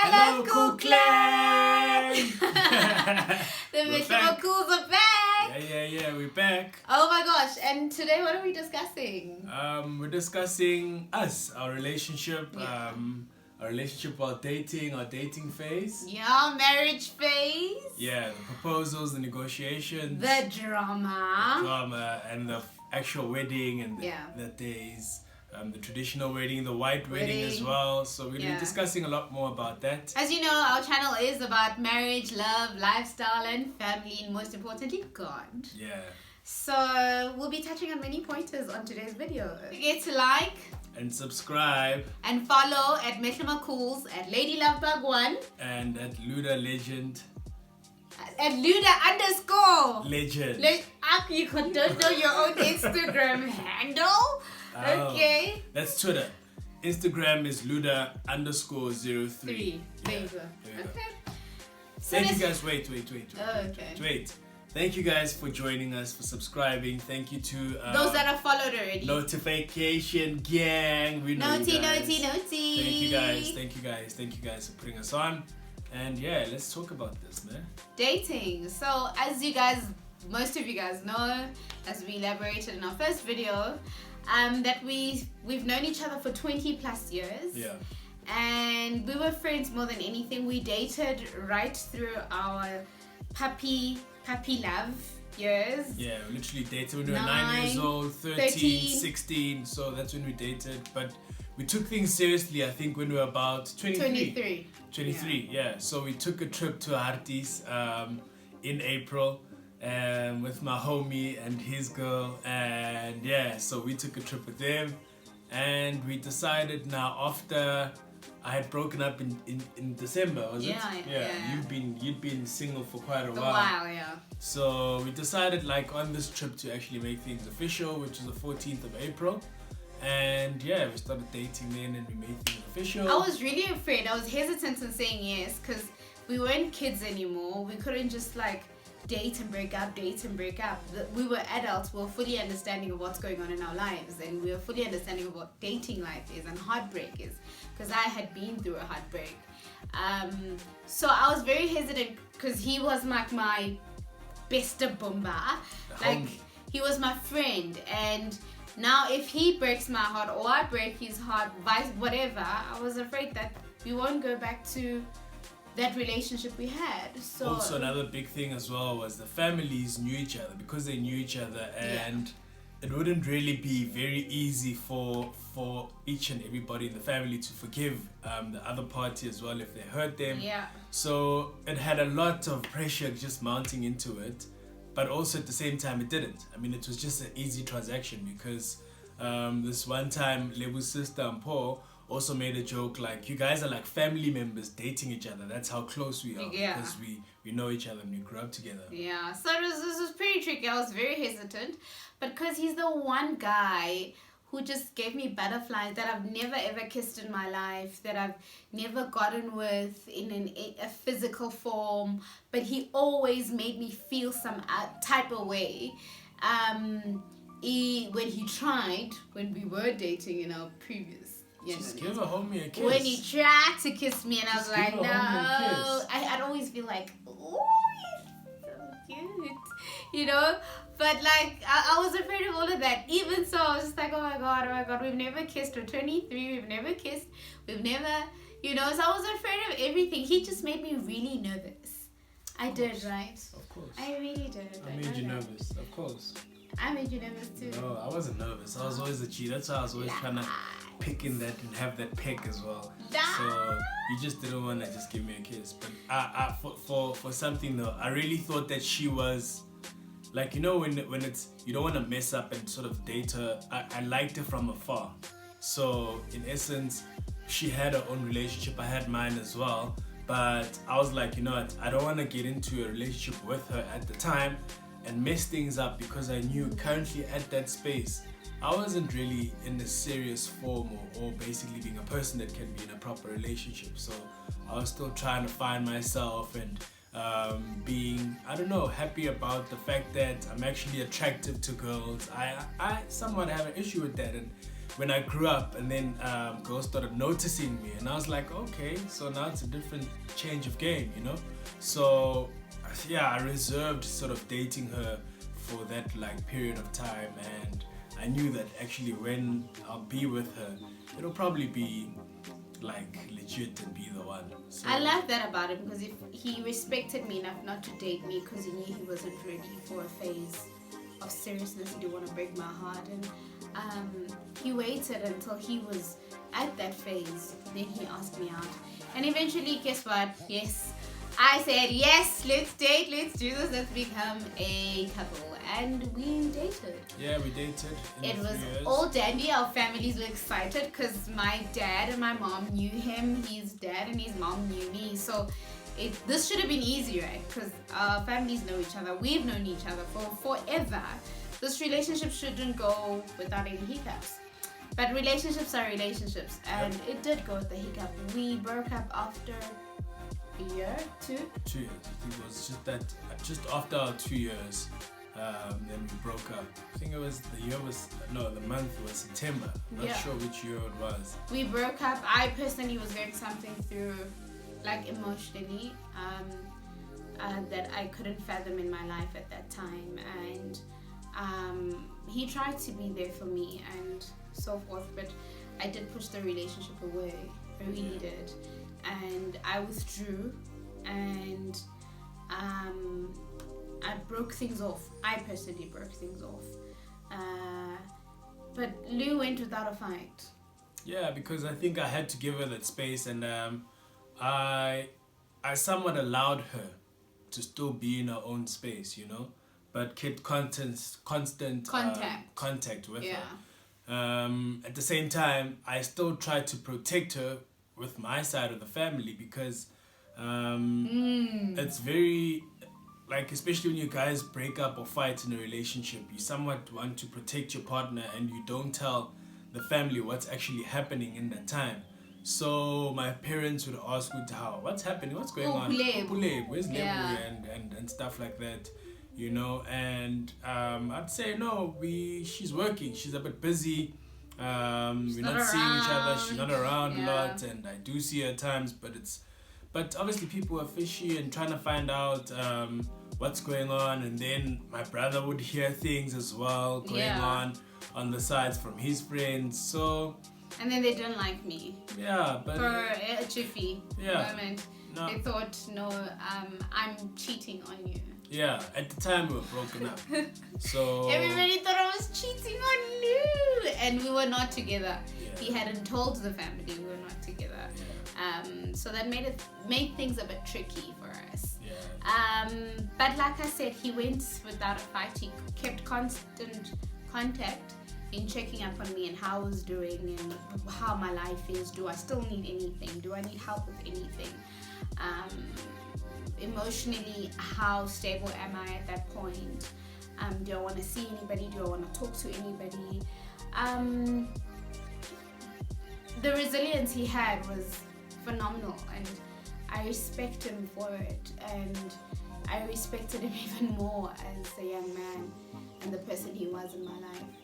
Hello, cool clan! The Mehlomakools are back! Yeah, we're back. Oh my gosh, and today what are we discussing? We're discussing our relationship, Yeah. our relationship while dating, our dating phase. Yeah, marriage phase. Yeah, the proposals, the negotiations. The drama. And the actual wedding and the days. The traditional wedding, the white wedding as well. So we're going to be discussing a lot more about that. As you know, our channel is about marriage, love, lifestyle, and family, and most importantly, God. Yeah. So we'll be touching on many pointers on today's video. Don't forget to like and subscribe and follow at Mehlomakools, at LadyLoveBug1, and at Luda Legend. At Luda_. Legend. You don't know your own Instagram handle? Okay. That's Twitter. Instagram is Luda_03. There you go. Okay. So Thank you guys. Wait. Okay. Wait. Thank you guys for joining us, for subscribing. Thank you to those that are followed already. Notification gang. We know Naughty. Thank you guys for putting us on. And yeah, let's talk about this, man. Dating. So as most of you guys know, as we elaborated in our first video, that we've known each other for 20 plus years. Yeah. And we were friends more than anything. We dated right through our puppy love years. Yeah, we literally dated when we were 9 years old, 13, 16. So that's when we dated. But we took things seriously, I think, when we were about 23. 23, yeah. So we took a trip to Hartis in April with my homie and his girl. And yeah, so we took a trip with them. And we decided now, after I had broken up in December, was it? Yeah. You'd been single for quite a while. Yeah. So we decided, like, on this trip to actually make things official, which is the 14th of April. And yeah, we started dating then and we made things official. I was really afraid. I was hesitant in saying yes because we weren't kids anymore. We couldn't just like date and break up. We were adults. We were fully understanding of what's going on in our lives, and we were fully understanding of what dating life is and heartbreak is, because I had been through a heartbreak. So I was very hesitant because he was like my besta bomba. Like, he was my friend, and now if he breaks my heart or I break his heart, whatever, I was afraid that we won't go back to that relationship we had. So also another big thing as well was the families knew each other, because they knew each other, and it wouldn't really be very easy for each and everybody in the family to forgive the other party as well if they hurt them. Yeah. So it had a lot of pressure just mounting into it. But also at the same time, it didn't. I mean, it was just an easy transaction because this one time, Lebo's sister and Paul also made a joke like, you guys are like family members dating each other. That's how close we are, because we know each other and we grew up together. Yeah, so this was pretty tricky. I was very hesitant, but because he's the one guy who just gave me butterflies that I've never ever kissed in my life, that I've never gotten with in a physical form, but he always made me feel some type of way. When he tried, when we were dating in our previous, just give a homie a kiss. When he tried to kiss me, and I was like, no, I'd always feel like, oh, he's so cute, you know. But like, I was afraid of all of that. Even so, I was just like, oh my god, we've never kissed. We're 23, we've never kissed. We've never, so I was afraid of everything. He just made me really nervous. I did, right? Of course. I really did. I made you nervous, of course. I made you nervous too. No, I wasn't nervous. I was always a G. That's why I was always trying to pick in that and have that peck as well. So you just didn't want to just give me a kiss. But for something though, I really thought that she was, like, when it's, you don't want to mess up and sort of date her. I liked her from afar. So in essence, she had her own relationship. I had mine as well. But I was like, you know what? I don't want to get into a relationship with her at the time and mess things up, because I knew currently at that space, I wasn't really in a serious form or basically being a person that can be in a proper relationship. So I was still trying to find myself and being, I don't know, happy about the fact that I'm actually attractive to girls. I somewhat have an issue with that, and when I grew up, and then girls started noticing me, and I was like, okay, so now it's a different change of game, you know. So yeah, I reserved sort of dating her for that like period of time, and I knew that actually when I'll be with her, it'll probably be like legit and be the one. So, I like that about him, because if he respected me enough not to date me because he knew he wasn't ready for a phase of seriousness, he didn't want to break my heart, and he waited until he was at that phase, then he asked me out, and eventually, guess what? Yes, I said yes, let's date, let's do this, let's become a couple, and we dated. Yeah, we dated. It was all dandy. Our families were excited because my dad and my mom knew him. His dad and his mom knew me. So this should have been easier, right? Because our families know each other. We've known each other for forever. This relationship shouldn't go without any hiccups. But relationships are relationships. And it did go with the hiccup. We broke up after a year, 2 years. I think it was just after our 2 years. Then we broke up. I think it was the month was September. Not sure which year it was. We broke up. I personally was going something through, like emotionally, that I couldn't fathom in my life at that time, and he tried to be there for me and so forth, but I did push the relationship away. I really did, and I withdrew, and I broke things off. I personally broke things off. But Lou went without a fight. Yeah, because I think I had to give her that space, and I somewhat allowed her to still be in her own space, you know, but kept constant contact with her. At the same time, I still tried to protect her with my side of the family, because it's very, like, especially when you guys break up or fight in a relationship, you somewhat want to protect your partner, and you don't tell the family what's actually happening in that time. So my parents would ask me, what's happening, what's going on, where's Lebo, and stuff like that, you know. And I'd say, no, she's working, she's a bit busy, we're not seeing each other, she's not around a lot, and I do see her at times, but obviously people are fishy and trying to find out what's going on. And then my brother would hear things as well going on the sides from his friends. So, and then they didn't like me. Yeah, but for a jiffy moment, they thought, no, I'm cheating on you. Yeah, at the time we were broken up. So everybody thought I was cheating on you, and we were not together. He hadn't told the family we were not together. So that made things a bit tricky for us. But like I said, he went without a fight. He kept constant contact in checking up on me and how I was doing and how my life is. Do I still need anything? Do I need help with anything? Emotionally, how stable am I at that point? Do I want to see anybody? Do I want to talk to anybody? The resilience he had was phenomenal, and I respect him for it, and I respected him even more as a young man and the person he was in my life.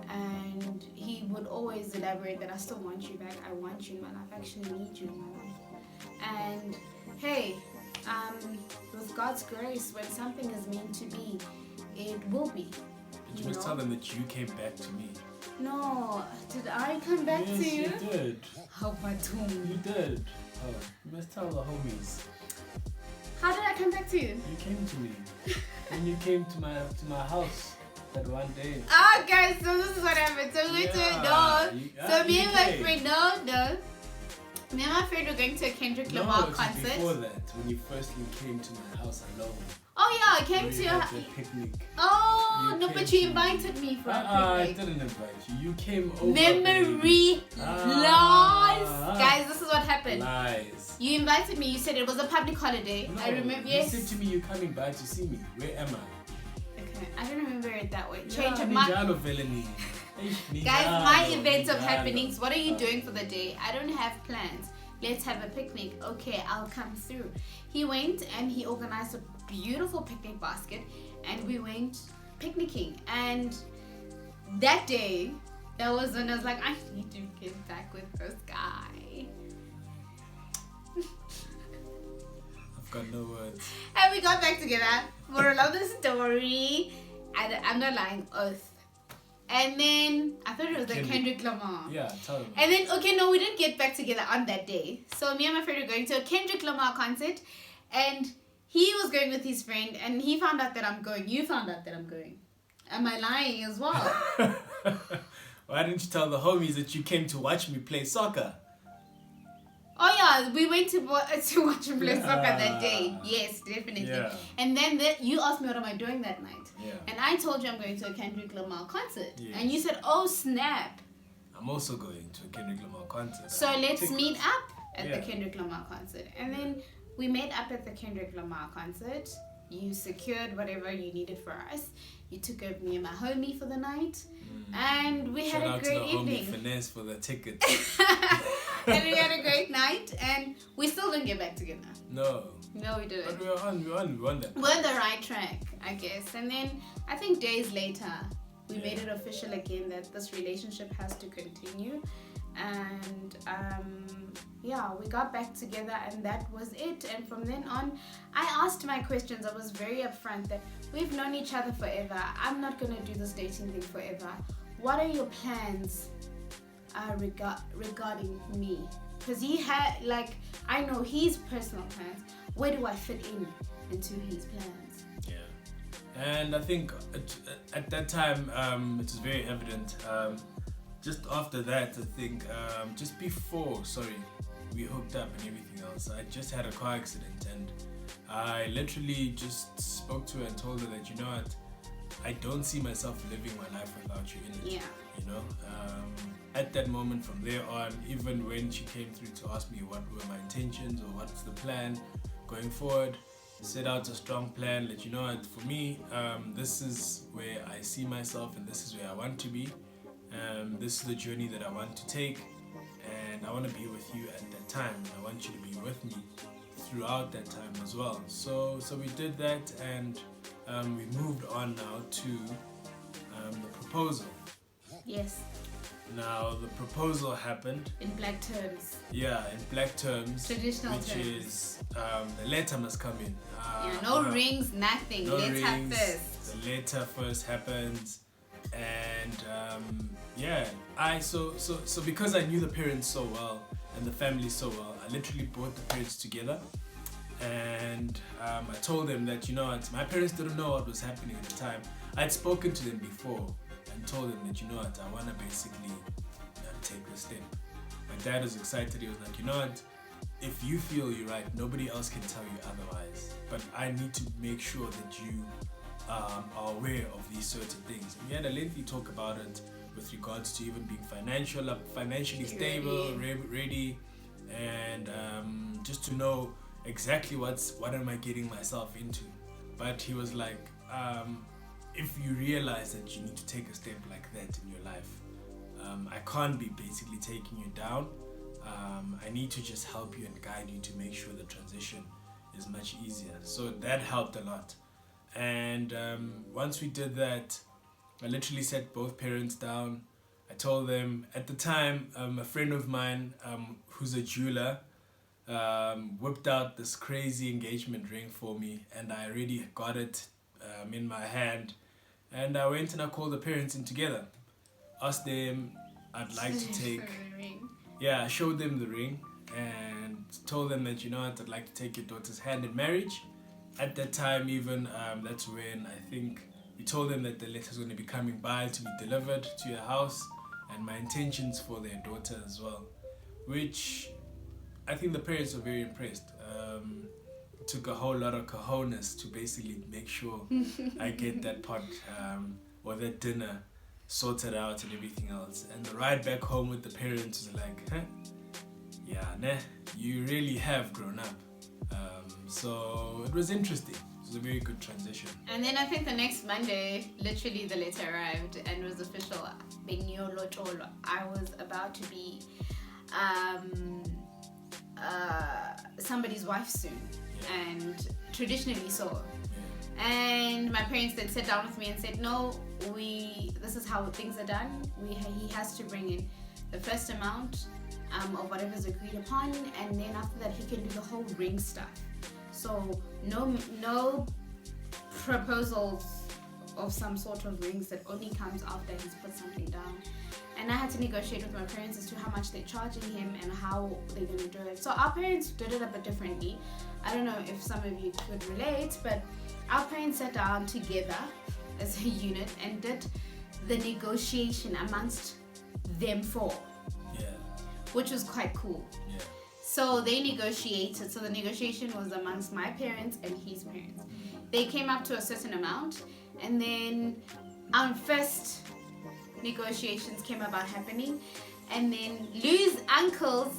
And he would always elaborate that I still want you back, I want you in my life, I actually need you in my life. And hey, with God's grace, when something is meant to be, it will be. Did you just tell them that you came back to me? No, did I come back to you? Yes, you did. How about you did. Oh, you must tell the homies. How did I come back to you? You came to me. When you came to my house that one day. Oh, guys, so this is what happened. So we me and my friend, me and my friend were going to a Kendrick Lamar concert. Before that, when you firstly came to my house alone. Oh yeah, I came to a picnic. Oh no, but you invited me for a picnic. I didn't invite you. You came over. Memory lies, guys. This is what happened. Lies. You invited me. You said it was a public holiday. No, I remember. Yes. You said to me you're coming by to see me. Where am I? Okay, I don't remember it that way. Change of my. Guys, my events of happenings. What are you doing for the day? I don't have plans. Let's have a picnic. Okay, I'll come through. He went and he organized a beautiful picnic basket, and we went picnicking. And that day, That was when I was like, I need to get back with this guy. I've got no words. And we got back together. Moral of the story. And I'm not lying, oath. And then I thought it was like Kendrick Lamar. Yeah, tell them. And then, okay, no, we didn't get back together on that day. So me and my friend were going to a Kendrick Lamar concert. And he was going with his friend. And he found out that I'm going. You found out that I'm going. Am I lying as well? Why didn't you tell the homies that you came to watch me play soccer? Oh yeah, we went to watch him play soccer that day. Yes, definitely. Yeah. And then you asked me what am I doing that night. Yeah. And I told you I'm going to a Kendrick Lamar concert. Yes. And you said, oh snap. I'm also going to a Kendrick Lamar concert. So let's meet up at Yeah. the Kendrick Lamar concert. And then we met up at the Kendrick Lamar concert. You secured whatever you needed for us. You took over me and my homie for the night. And we had a great evening. Shout out to the homie Finesse for the tickets. And we had a great night. And we still didn't get back together. No. No, we didn't. But we won that. We're on the right track, I guess. And then I think days later, we made it official again that this relationship has to continue. And yeah, we got back together and that was it. And from then on, I asked my questions. I was very upfront that we've known each other forever. I'm not going to do this dating thing forever. What are your plans regarding me? Because he had, like, I know his personal plans. Where do I fit into his plans? Yeah. And I think at that time, it was very evident. Just after that, I think, just before, we hooked up and everything else, I just had a car accident and I literally just spoke to her and told her that, you know what, I don't see myself living my life without you in it. Yeah. You know, at that moment from there on, even when she came through to ask me what were my intentions or what's the plan going forward, set out a strong plan, let you know what, for me, this is where I see myself and this is where I want to be. This is the journey that I want to take and I want to be with you at that time. I want you to be with me throughout that time as well. So we did that and we moved on now to the proposal. Yes. Now the proposal happened. In black terms. Yeah, in black terms. Traditional which terms. is the letter must come in. Yeah, no rings, nothing. No Let's have rings. first. The letter first happens. And yeah, so because I knew the parents so well and the family so well, I literally brought the parents together and I told them that, you know what, my parents didn't know what was happening at the time. I'd spoken to them before and told them that, you know what, I want to basically take this step. My dad was excited. He was like, you know what, if you feel you're right, nobody else can tell you otherwise, but I need to make sure that you are aware of these certain things. And we had a lengthy talk about it with regards to even being financially stable, ready, and just to know exactly what am I getting myself into. But he was like, if you realize that you need to take a step like that in your life, I can't be basically taking you down. I need to just help you and guide you to make sure the transition is much easier. So that helped a lot. And once we did that, I literally sat both parents down. I told them, at the time, a friend of mine who's a jeweler whipped out this crazy engagement ring for me, and I already got it in my hand. And I went and I called the parents in together. Asked them, I'd like to take... Yeah, I showed them the ring and told them that, you know what, I'd like to take your daughter's hand in marriage. At that time even, that's when I think we told them that the letter's going to be coming by to be delivered to your house and my intentions for their daughter as well, which I think the parents were very impressed. It took a whole lot of cojones to basically make sure I get that pot or that dinner sorted out and everything else. And the ride back home with the parents was like, huh? Yeah, nah, you really have grown up. So it was interesting. It was a very good transition. And then I think the next Monday, literally the letter arrived and it was official. I was about to be somebody's wife soon. Yeah. And traditionally so. Yeah. And my parents then sat down with me and said, no, this is how things are done. He has to bring in the first amount of whatever's agreed upon, and then after that he can do the whole ring stuff. So no proposals of some sort of rings, that only comes after he's put something down. And I had to negotiate with my parents as to how much they're charging him and how they're going to do it. So our parents did it a bit differently. I don't know if some of you could relate, but our parents sat down together as a unit and did the negotiation amongst them four. Yeah. Which was quite cool. Yeah. So they negotiated. So the negotiation was amongst my parents and his parents. They came up to a certain amount, and then our first negotiations came about happening, and then Lou's uncles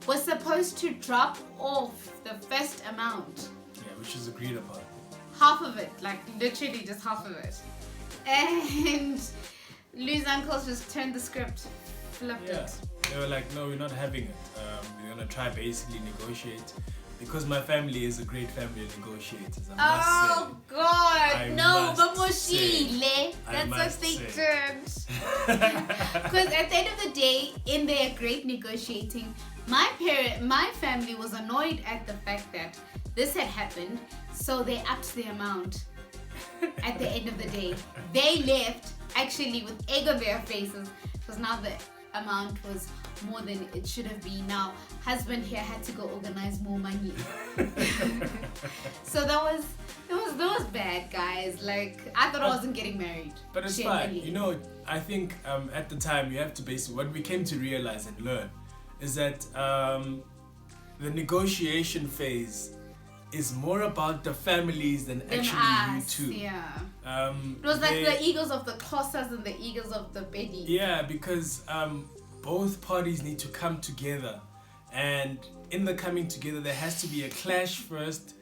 was supposed to drop off the first amount. Yeah, which is agreed upon. Half of it, like literally just half of it. And Lou's uncles just turned the script, flipped it. They were like, no, we're not having it. We're going to try basically negotiate. Because my family is a great family of negotiators. Oh God, no, but Moshile. That's what they turned. Because at the end of the day, in their great negotiating, my family was annoyed at the fact that this had happened, so they upped the amount. At the end of the day, they left actually with egg on their faces, because now the amount was more than it should have been. Now husband here had to go organize more money. So that was bad, guys. Like, I thought I wasn't getting married. But it's fine. You know, I think at the time you have to basically, what we came to realize and learn is that the negotiation phase is more about the families than actually us, you two. Yeah. It was like the egos of the Xhosas and the egos of the Bedi. Yeah, because both parties need to come together, and in the coming together there has to be a clash first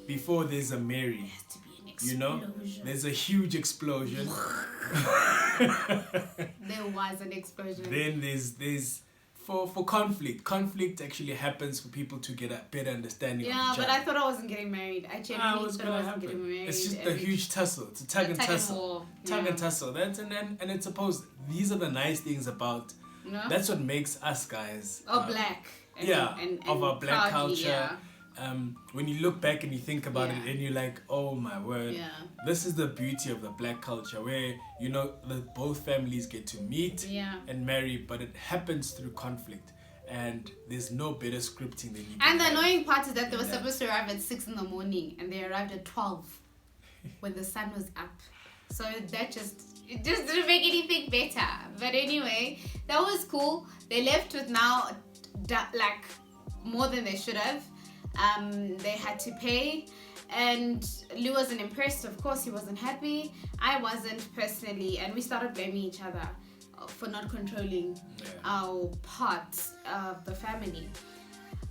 before there's a marry. There has to be an explosion. You know, there's a huge explosion. There was an explosion. Then there's for conflict actually happens for people to get a better understanding of each other. But I thought I wasn't getting married. I genuinely thought I wasn't getting married. It's just a huge tussle. It's a tug and tussle. Tug and tussle. And it's supposed, these are the nice things about, that's what makes us guys. Black. Of our black culture. When you look back and you think about it and you're like, oh my word, this is the beauty of the black culture, where, you know, both families get to meet and marry, but it happens through conflict, and there's no better scripting than you. And the annoying part is that they were supposed to arrive at 6 in the morning and they arrived at 12 when the sun was up. So that just didn't make anything better. But anyway, that was cool. They left with now like more than they should have. They had to pay, and Lou wasn't impressed. Of course, he wasn't happy. I wasn't personally, and we started blaming each other for not controlling our parts of the family.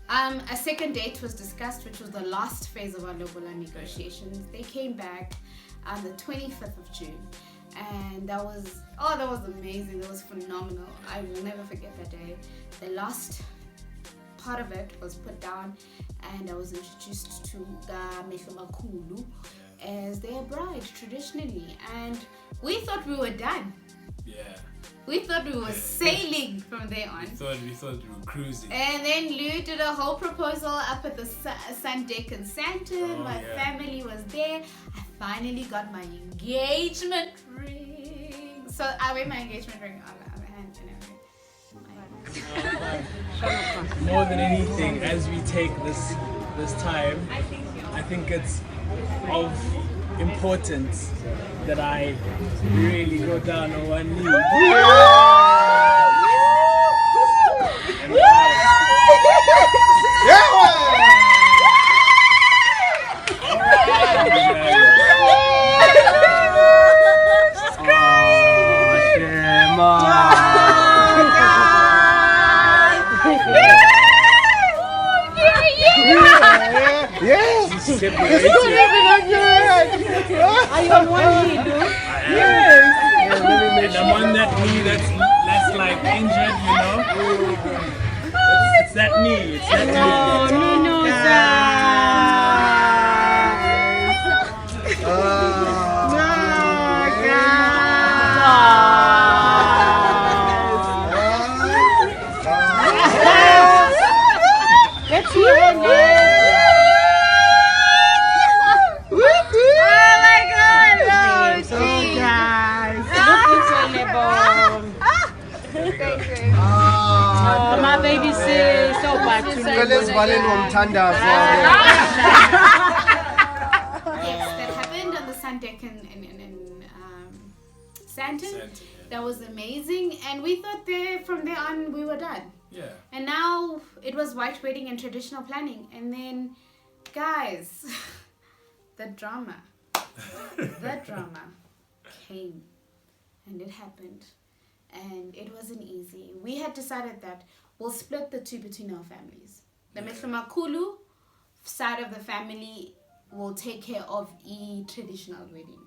A second date was discussed, which was the last phase of our Lobola negotiations. They came back on the 25th of June, and that was amazing. That was phenomenal. I will never forget that day. The last part of it was put down, and I was introduced to the Mehlomakools as their bride traditionally, and we thought we were done. We thought we were sailing from there on. We thought we were cruising. And then Lou did a whole proposal up at the sun deck in Sandton. My family was there. I finally got my engagement ring. So I wear my engagement ring on my hand and everything. More than anything, as we take this time, I think it's of importance that I really go down on one knee. Are you on one knee, dude? Yes. And I'm on that knee that's like injured, you know. It's that knee. It's that knee. Oh, no, Yes, that happened on the sun deck in Santon. That was amazing, and we thought from there on we were done. Yeah. And now it was white wedding and traditional planning, and then, guys, the drama came, and it happened, and it wasn't easy. We had decided that we'll split the two between our families. The Mehlomakools side of the family will take care of a traditional wedding.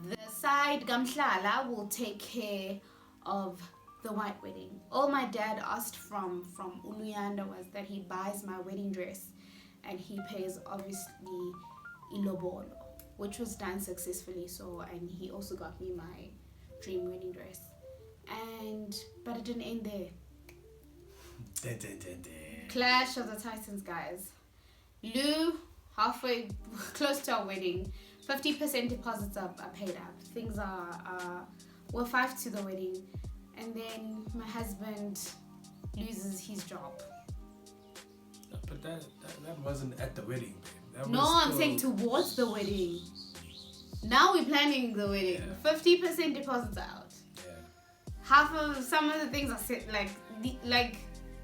The side Gamhlala will take care of the white wedding. All my dad asked from Luyanda was that he buys my wedding dress and he pays obviously Lebo, which was done successfully. So, and he also got me my dream wedding dress. But it didn't end there. Clash of the Titans, guys. Lou, halfway close to our wedding, 50% deposits are paid up. Things we're 5 to the wedding, and then my husband loses his job. But that wasn't at the wedding, babe. I'm saying towards the wedding. Now we're planning the wedding. 50% deposits out. Yeah. Half of some of the things are set like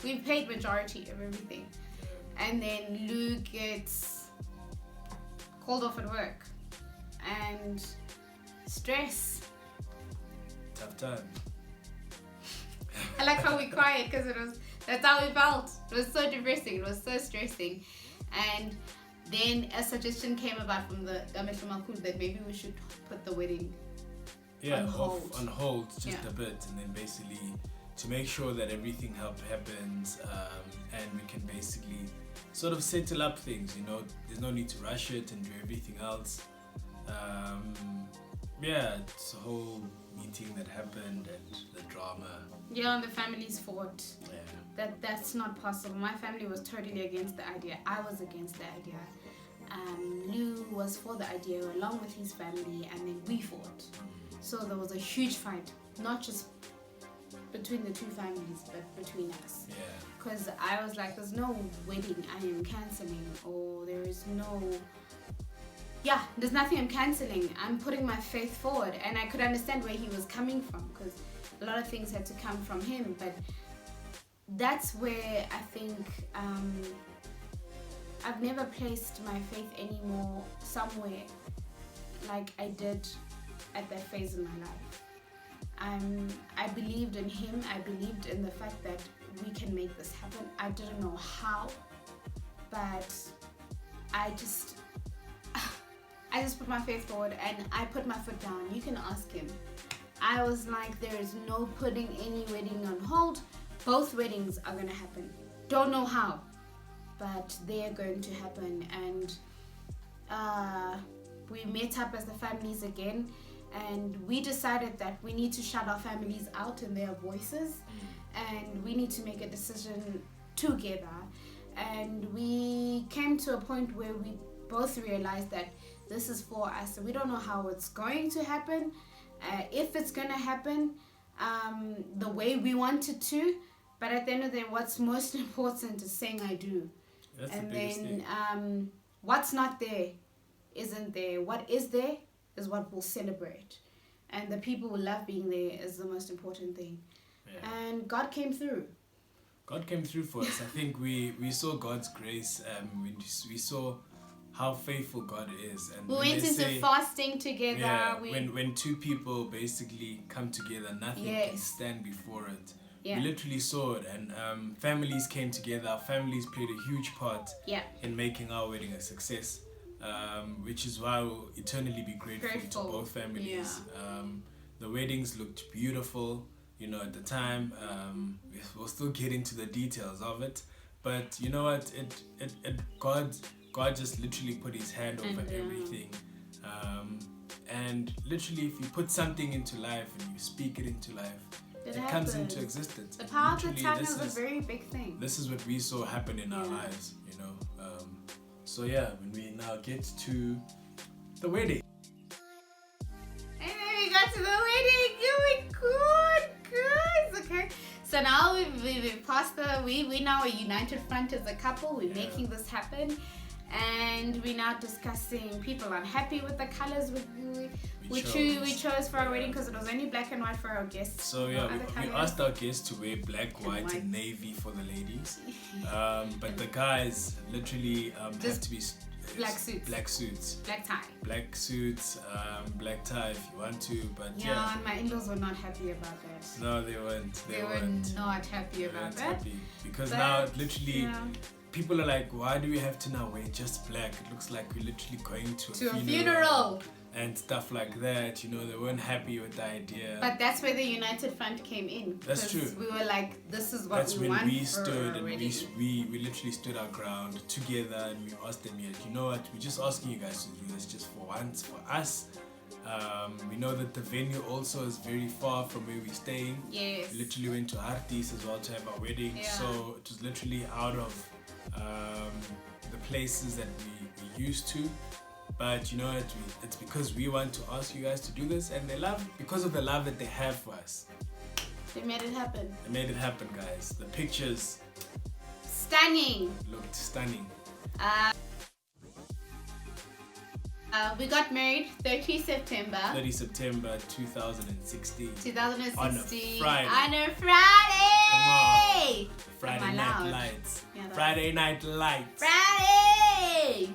we paid majority of everything, and then Lou gets called off at work. And stress. Tough time. I like how we cried because that's how we felt. It was so depressing. It was so stressing. And then a suggestion came about from the Mehlomakools that maybe we should put the wedding on hold just a bit, and then basically to make sure that everything happens, and we can basically sort of settle up things. There's no need to rush it and do everything else. It's a whole meeting that happened and the drama. And the families fought. That's not possible. My family was totally against the idea. I was against the idea. Lou was for the idea along with his family, and then we fought. So there was a huge fight, not just between the two families, but between us. Because I was like, there's no wedding I am cancelling, or there is no... there's nothing I'm cancelling. I'm putting my faith forward, and I could understand where he was coming from because a lot of things had to come from him. But that's where I think I've never placed my faith anymore somewhere like I did at that phase in my life. I believed in him. I believed in the fact that we can make this happen. I didn't know how, but I just put my faith forward and I put my foot down. You can ask him. I was like, there is no putting any wedding on hold. Both weddings are going to happen. Don't know how, but they are going to happen. And we met up as the families again, and we decided that we need to shut our families out in their voices, and we need to make a decision together. And we came to a point where we both realized that this is for us. We don't know how it's going to happen, if it's going to happen the way we want it to, but at the end of the day, what's most important is saying I do. That's and the biggest then thing. What's not there isn't there. What is there is what we'll celebrate, and the people who love being there is the most important thing. And God came through. God came through for us. I think we saw God's grace. We saw how faithful God is. And we went into fasting together. Yeah, when two people basically come together, nothing can stand before it. We literally saw it, and families came together. Our families played a huge part in making our wedding a success, which is why we'll eternally be grateful to both families. The weddings looked beautiful. At the time, we'll still get into the details of it, but you know what? God just literally put His hand over everything, and literally, if you put something into life and you speak it into life, it comes into existence. The power of the tongue is a very big thing. This is what we saw happen in our lives, So when we now get to the wedding. And then we got to the wedding. Oh my God, guys. Okay. So So now we've passed we now a united front as a couple. We're making this happen. And we're now discussing people unhappy with the colors we chose for our wedding because it was only black and white for our guests. So yeah, we asked our guests to wear black, white, and navy for the ladies. But the guys literally have to be black suits, black tie if you want to. But yeah, and my in-laws were not happy about that. No, they weren't. They were not happy about that. Because now literally. People are like, why do we have to now wear just black? It looks like we're literally going to a funeral and stuff like that. You know, they weren't happy with the idea. But that's where the United Front came in. That's true. We were like, this is what we want. That's when we stood and we literally stood our ground together and we asked them, you know what, we're just asking you guys to do this just for once, for us. We know that the venue also is very far from where we're staying. Yes. We literally went to Artis as well to have our wedding. Yeah. So it was literally out of the places that we used to, but you know it's because we want to ask you guys to do this, and because of the love that they have for us. They made it happen. They made it happen, guys. The pictures looked stunning. We got married 30 September 2016. 2016 on a Friday. Come on. Friday Night Lights. Yeah, Friday Night Lights. Friday!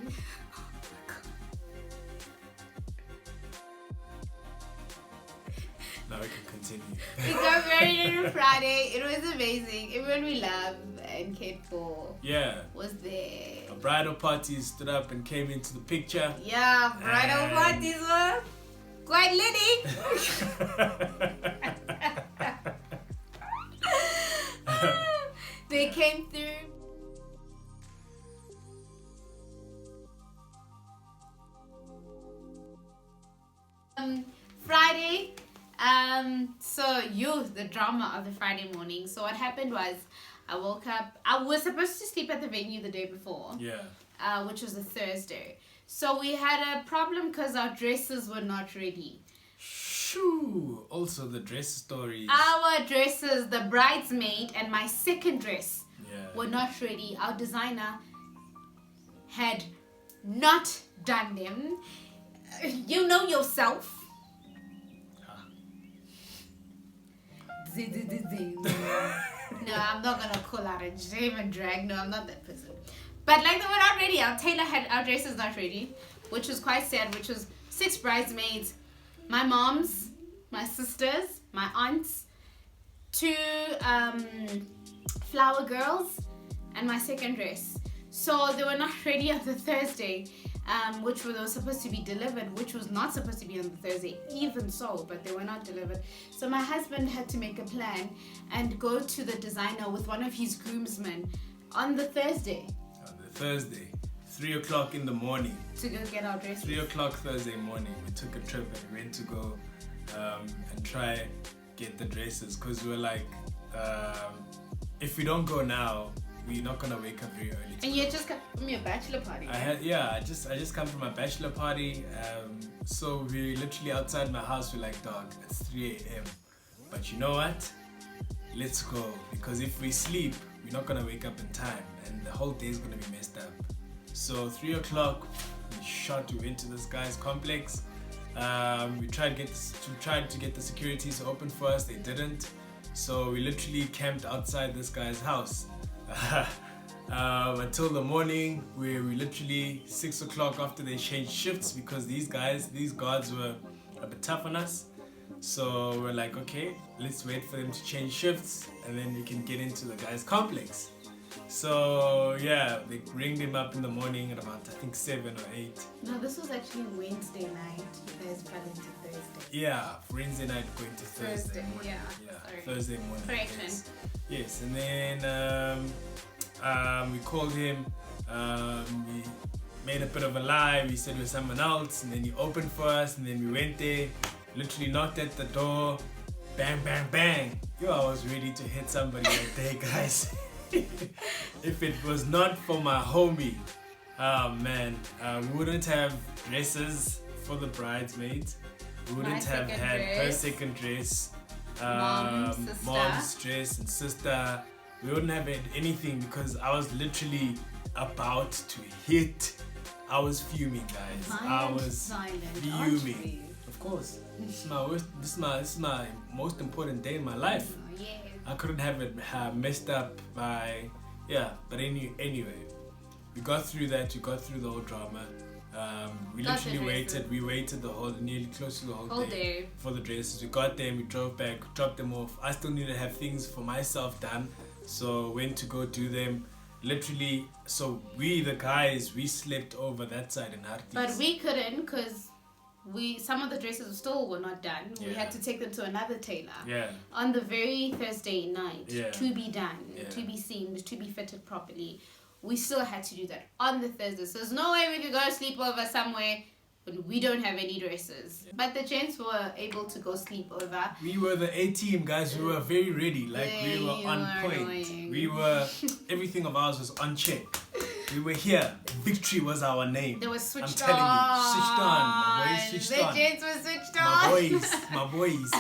Now we can continue. We got married on a Friday. It was amazing. Everyone we love and cared for was there. A bridal party stood up and came into the picture. Yeah, bridal parties were quite litty. They came through. Friday. The drama of the Friday morning. So what happened was, I woke up. I was supposed to sleep at the venue the day before. Yeah. Which was a Thursday. So we had a problem because our dresses were not ready. Shoo! Also the dress stories. Our dresses, the bridesmaid and my second dress were not ready. Our designer had not done them. You know yourself. No, I'm not gonna call out a shame and drag. No, I'm not that person. But like they were not ready. Our tailor had our dresses not ready, which was quite sad. Which was 6 bridesmaids, my moms, my sisters, my aunts, 2 flower girls, and my second dress. So they were not ready on the Thursday, which were supposed to be delivered, which was not supposed to be on the Thursday, even so, but they were not delivered. So my husband had to make a plan and go to the designer with one of his groomsmen on the Thursday. On the Thursday, 3 o'clock in the morning. To go get our dresses. 3 o'clock Thursday morning, we took a trip and we went to go and try get the dresses, because we were like, if we don't go now, we're not gonna wake up very early. And you just come from your bachelor party. I just come from my bachelor party. So we literally outside my house. We're like, dog, it's 3 a.m. But you know what? Let's go, because if we sleep, we're not gonna wake up in time, and the whole day is gonna be messed up. So 3 o'clock, we went to this guy's complex. We tried to get the security to open for us. They didn't. So we literally camped outside this guy's house. Until the morning, where we literally 6 o'clock after they changed shifts, because these guards were a bit tough on us. So we're like, okay, let's wait for them to change shifts and then we can get into the guy's complex. So yeah, they ringed him up in the morning at about, I think, 7 or 8. No, this was actually Wednesday night. You guys fell into Thursday. Yeah, Wednesday night going to Thursday morning. Yeah, Thursday morning. Correction. Yes, and then we called him. We made a bit of a lie. We said we're someone else, and then he opened for us, and then we went there. Literally knocked at the door. Bang, bang, bang. Yo, I was ready to hit somebody that day, guys. If it was not for my homie, oh man, we wouldn't have dresses for the bridesmaids. We wouldn't have had her second dress. mom's dress and sister. We wouldn't have had anything because I was literally about to hit. I was fuming, guys. I was fuming. Of course, this is my most important day in my life. Oh, yeah. I couldn't have it messed up by But anyway, we got through that. We got through the whole drama. We literally waited. We waited nearly close to the whole day for the dresses. We got them. We drove back, dropped them off. I still needed to have things for myself done, so went to go do them. Literally, so the guys, we slept over that side in Hartis. But we couldn't because some of the dresses still were not done. Yeah. We had to take them to another tailor. Yeah. On the very Thursday night to be done, to be seamed, to be fitted properly. We still had to do that on the Thursday. So there's no way we could go sleep over somewhere when we don't have any dresses. Yeah. But the gents were able to go sleep over. We were the A team, guys. We were very ready. We were on point. Annoying. We were, everything of ours was on check. We were here. Victory was our name. They were switched on. I'm telling you, switched on. My boys switched on. The gents were switched on. My boys.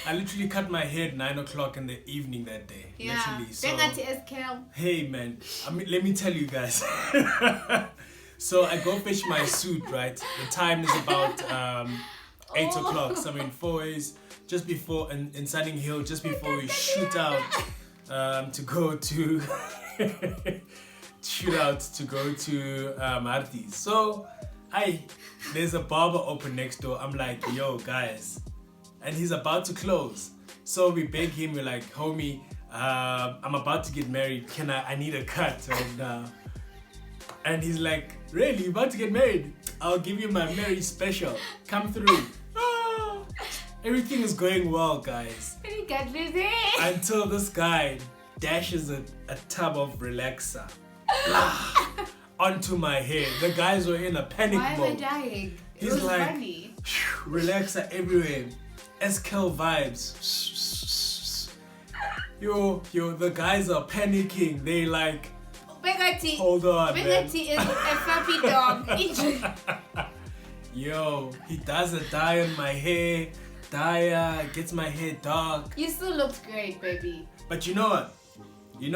I literally cut my hair at 9 o'clock in the evening that day. Yeah. Literally. So, hey man, let me tell you guys. So I go fetch my suit, right? The time is about 8 o'clock. So I'm in Foy's, just before, in Sunning Hill, just before we shoot out to go to Martis. So there's a barber open next door. I'm like, yo guys, and he's about to close. So we beg him, we're like, homie, I'm about to get married. I need a cut right now. And he's like, really, you about to get married? I'll give you my marriage special. Come through. Everything is going well, guys. Until this guy dashes a tub of relaxer onto my hair. The guys were in a panic mode. Why am I dying? He's like, funny. Relaxer everywhere. SKL vibes. Yo, the guys are panicking. They like, hold on, Begati is a fluffy dog. Yo, he does a dye on my hair. Gets my hair dark. You still looked great, baby. But you know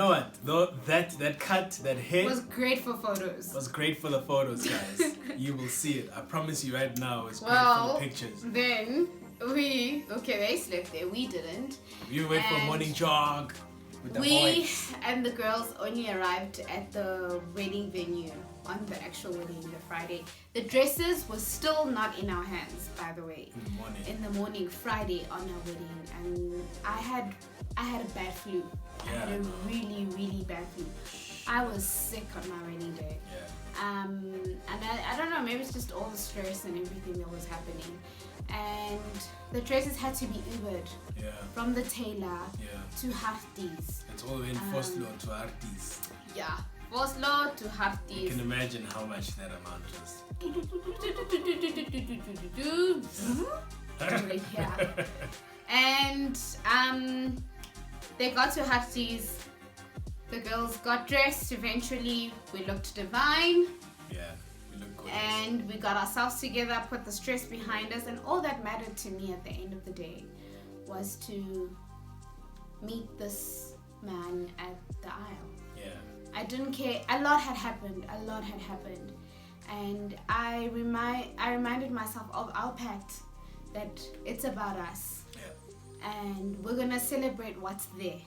what? Though that cut, that hair was great for photos. Was great for the photos, guys. You will see it. I promise you right now. It's great for the pictures. Then they slept there. We didn't. We went for a morning jog. We and the girls only arrived at the wedding venue on the actual wedding, the Friday. The dresses were still not in our hands, by the way. In the morning, Friday on our wedding, and I had a bad flu. I had a really, really bad flu. I was sick on my wedding day. And I don't know, maybe it's just all the stress and everything that was happening. And the dresses had to be Ubered from the tailor to Hartis. It's all in Foslo to Hartis. Yeah, Foslo to Hartis. You can imagine how much that amount was. And they got to Hartis. The girls got dressed eventually. We looked divine. Yeah, we looked good. And we got ourselves together, put the stress behind us, and all that mattered to me at the end of the day was to meet this man at the aisle. Yeah. I didn't care. A lot had happened. And I reminded myself of our pact that it's about us. Yeah. And we're gonna celebrate what's there.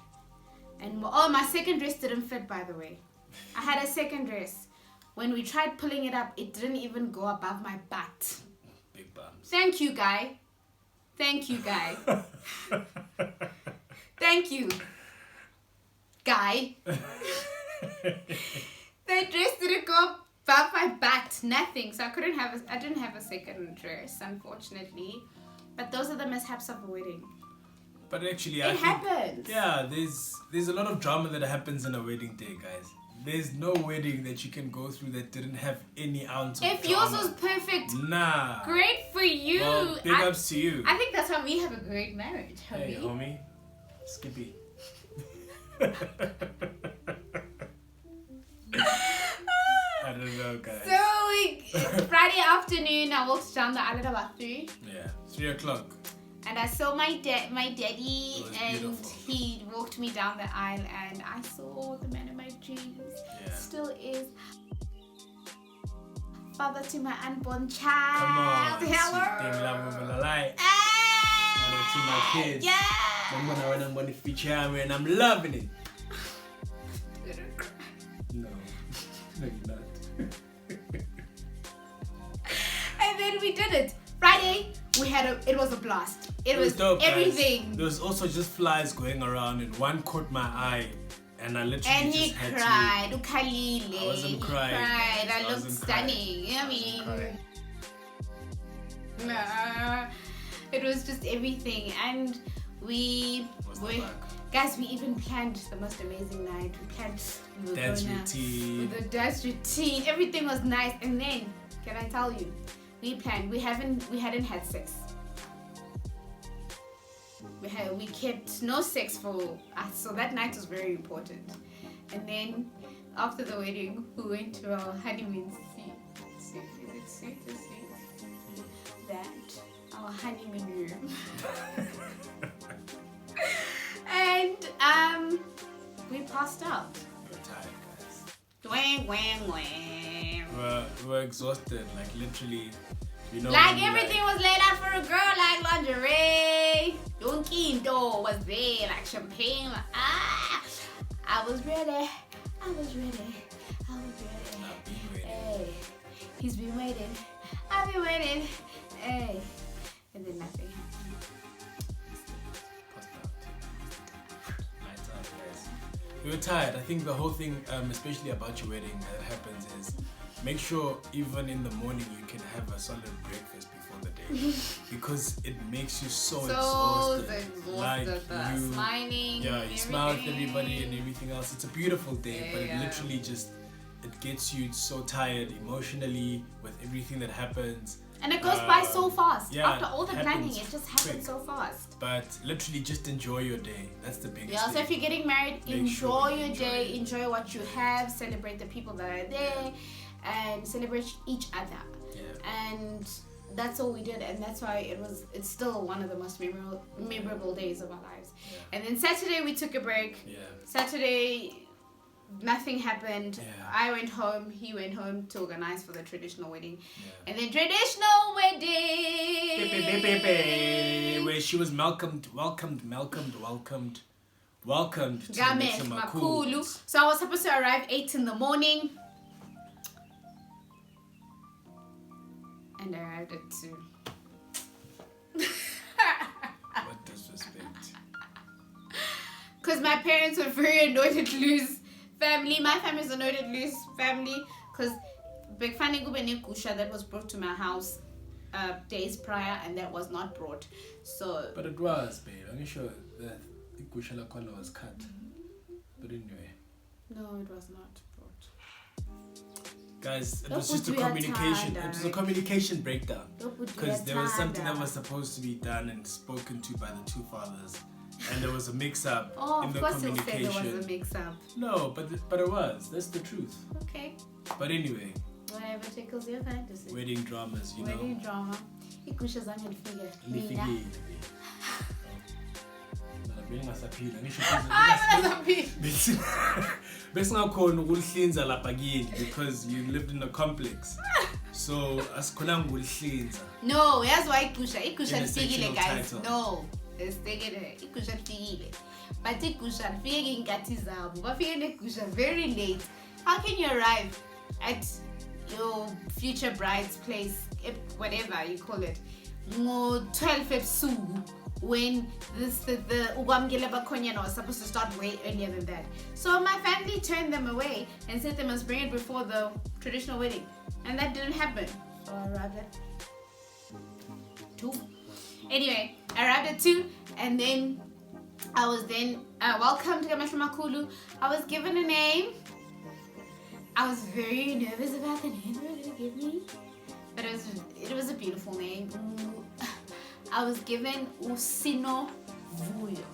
And my second dress didn't fit, by the way. I had a second dress. When we tried pulling it up, it didn't even go above my butt. Big bums. Thank you, guy. Thank you, guy. Thank you, guy. The dress didn't go above my butt. Nothing. So I didn't have a second dress, unfortunately. But those are the mishaps of a wedding. But actually, it happens. Yeah, there's a lot of drama that happens in a wedding day, guys. There's no wedding that you can go through that didn't have any ounce of If drama. yours was perfect, nah. Great for you. Well, big ups to you. I think that's why we have a great marriage, homie. Hey, homie. Skippy. I don't know, guys. So, Friday afternoon, I walked down the island about 3. Yeah, 3 o'clock. And I saw my daddy, and beautiful. he walked me down the aisle, and I saw the man of my dreams. Yeah. Still is. Father to my unborn Come child. on. Hello. Mother to my kids. Yeah. I'm gonna feature and I'm loving it. No. No, you're not. And then we did it. Friday, it was a blast. It was dope, everything. guys. There was also just flies going around, and one caught my eye, and I literally And just he had cried. to. Ukhalile. I wasn't crying. Cried. I looked wasn't stunning. crying. I mean, crying. nah, it was just everything. And guys, we even planned the most amazing night. We planned Dance routine. the dance routine. Everything was nice. And then, can I tell you, we planned. We hadn't had sex. We kept no sex for us, so that night was very important. And then after the wedding, we went to our honeymoon suite? That our honeymoon room. And we passed out. We're tired, guys. Wang wang wang. We're exhausted, like literally. You know, Like everything was laid out for a girl, like lingerie. Donkey door was there, like champagne. I was ready. I've been waiting. Hey, he's been waiting. I've been waiting. Hey, and then nothing happened. Passed out. Lights out, guys. We were tired. I think the whole thing, especially about your wedding, that happens is make sure even in the morning you can have a solid breakfast before the day, because it makes you so exhausted. Like you, smiling. yeah, you smile at everybody and everything else. It's a beautiful day, but it literally just it gets you so tired emotionally with everything that happens. And it goes by so fast. Yeah, After all the planning, happens it just happens quick. so fast. But literally just enjoy your day. That's the biggest Yeah, so thing. if you're getting married, Make enjoy sure you your enjoy day, it. enjoy what you have, celebrate the people that are there, and celebrate each other. Yeah. And that's all we did, and that's why it's still one of the most memorable days of our lives. Yeah. And then Saturday we took a break. Yeah. Saturday nothing happened. Yeah. I went home, he went home to organize for the traditional wedding. Yeah. And then traditional wedding, Where she was welcomed to Mehlomakools. So I was supposed to arrive 8 in the morning, and I arrived at 2. What disrespect. Because my parents were very annoyed at Lou's family. My family's annoyed at Lou's family because that was brought to my house days prior, and that was not brought. So, But it was, babe. I'm sure that the Kushala collar was cut. But anyway. no, it was not brought. Guys, it Don't was just a put your communication. time It was a down. communication breakdown. Don't put Because your there was time something that down. was supposed to be done and spoken to by the two fathers. And there was a mix-up Oh, in of the course you'll say communication. there was a mix-up. No, but it was. That's the truth. Okay. But anyway, Whatever tickles your fantasy. wedding dramas, you Wedding know. drama. Ikusha zange lifike. Mina. Lifike. Bengasaphila ngisho besingakhona ukuhlinza lapha kini because you lived in a complex, so asikhonanga ukulihlinza. No, that's why Ikusha In a lifikile, sectional guys. title. No, Ikusha lifikile. But Ikusha lifike inkathi zabo. Bafike neGusha very late. How can you arrive at your future bride's place, whatever you call it, 12 ebusuku, when the ukwamkela bakhonyana was supposed to start way earlier than that? So my family turned them away and said they must bring it before the traditional wedding, and that didn't happen. So I arrived at 2. Anyway, I arrived at 2, and then I was welcomed to Mehlomakools. I was given a name. I was very nervous about the name they were going to give me, but it was a beautiful name. I was given Usino Vuyo.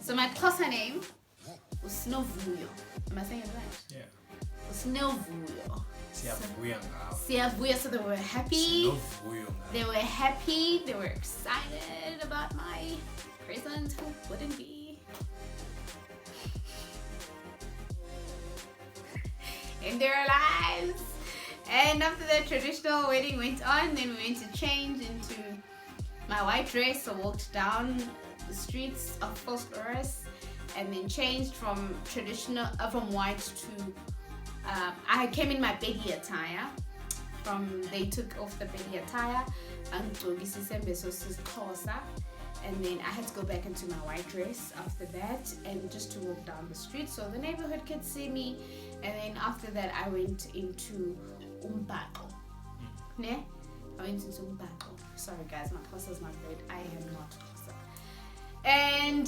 So my Xhosa name, Usino Vuyo. Am I saying it right? Yeah. Sinovuyo. Siyavuya ngawe. Siyavuya, so they were happy. Sinovuyo ngawe. They were happy. They were excited about my present. Who wouldn't be? In their lives. And after the traditional wedding went on, then we went to change into my white dress. I walked down the streets of Vosloorus and then changed from from white to I came in my Betty attire. They took off the Betty attire and then I had to go back into my white dress after that, and just to walk down the street so the neighborhood could see me. And then after that I went into Umbako. Ne? I went into Umbako. Sorry guys, my Xhosa is not good. I am not Xhosa. And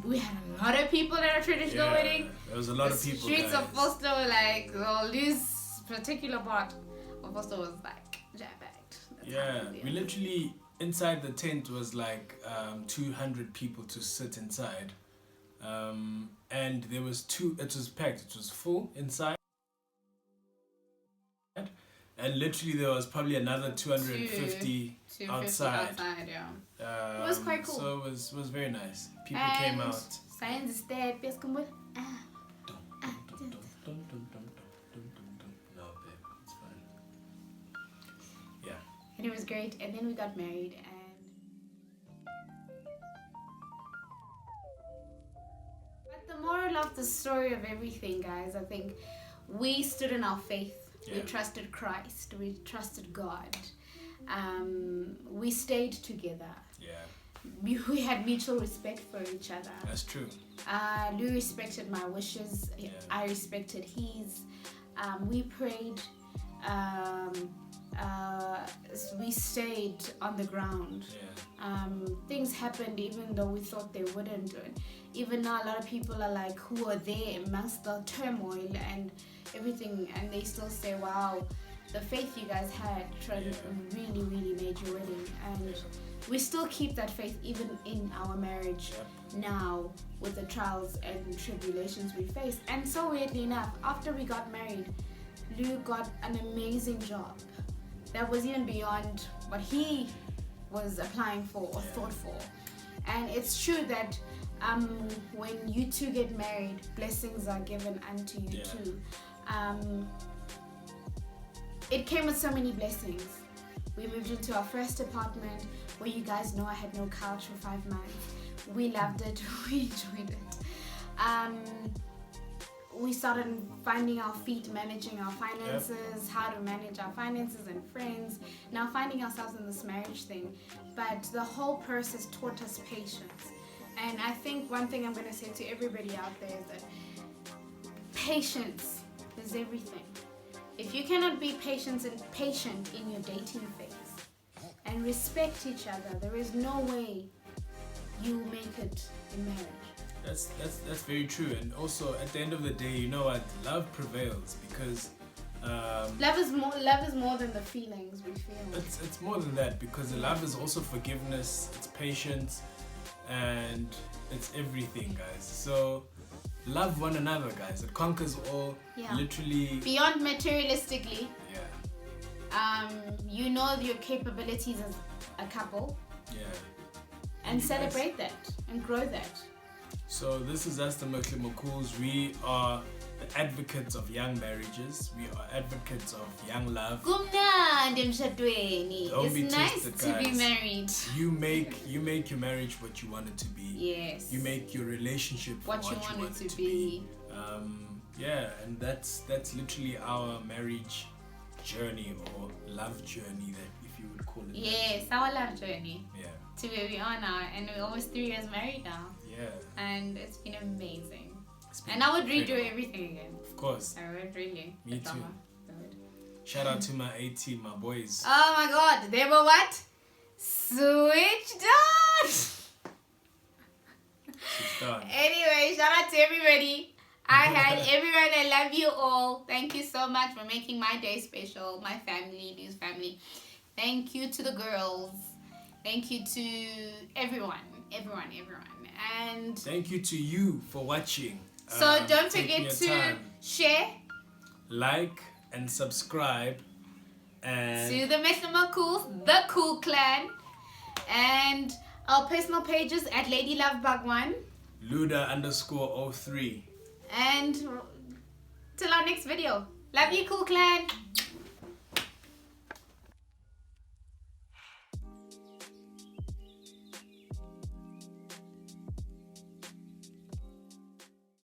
we had a lot of people at our traditional wedding. There was a lot of people. Streets of Boston were like, this particular part of Boston was like jam-packed. Yeah, we literally, inside the tent was like 200 people to sit inside. And there was it was packed, it was full inside. And literally there was probably another 250 outside. Yeah. It was quite cool. So it was very nice. People came out. Science is there. No, babe, it's fine. Yeah. And it was great. And then we got married, and but the moral of the story of everything, guys, I think we stood in our faith. We trusted Christ. We trusted God. We stayed together. Yeah. We had mutual respect for each other. That's true. Lou respected my wishes. Yeah. I respected his. We prayed. We stayed on the ground. Yeah. Things happened even though we thought they wouldn't. Even now, a lot of people are like, who are there amongst the turmoil and everything, and they still say, wow, the faith you guys had really, really made your wedding. And we still keep that faith even in our marriage now, with the trials and tribulations we face. And so weirdly enough, after we got married, Lou got an amazing job that was even beyond what he was applying for or thought for. And it's true that when you two get married, blessings are given unto you too. It came with so many blessings. We moved into our first apartment, where you guys know I had no couch for 5 months. We loved it. We enjoyed it. We started finding our feet, managing our finances, how to manage our finances and friends. Now finding ourselves in this marriage thing. But the whole process taught us patience. And I think one thing I'm going to say to everybody out there is that patience is everything. If you cannot be patient in your dating phase and respect each other, there is no way you make it in marriage. That's very true. And also at the end of the day, you know what, love prevails, because love is more than the feelings we feel. It's more than that, because the love is also forgiveness, it's patience, and it's everything, guys. So love one another, guys. It conquers all. Literally beyond materialistically. Yeah. You know your capabilities as a couple. Yeah. And celebrate that and grow that. So this is us, the Mehlomakools. We are the advocates of young marriages. We are advocates of young love. It's nice to be married. You make your marriage what you want it to be. Yes. You make your relationship what you want it to be. And that's literally our marriage journey, or love journey, that if you would call it. Yes, our love journey. Yeah. To where we are now, and we're almost 3 years married now. Yeah. And it's been amazing. And I would redo everything again. Of course. I would really. Me too. Shout out to my A-team, my boys. Oh my God, they were what? Switched on. Anyway, shout out to everybody. Everyone, I love you all. Thank you so much for making my day special. My family, Lou's family. Thank you to the girls. Thank you to everyone. And thank you to you for watching. So don't take forget your to time. share Like and subscribe. And to the Mehlomakools, the Cool Clan, and our personal pages at Lady Love Bhagwan. Luda_03. And till our next video. Love you, Cool Clan.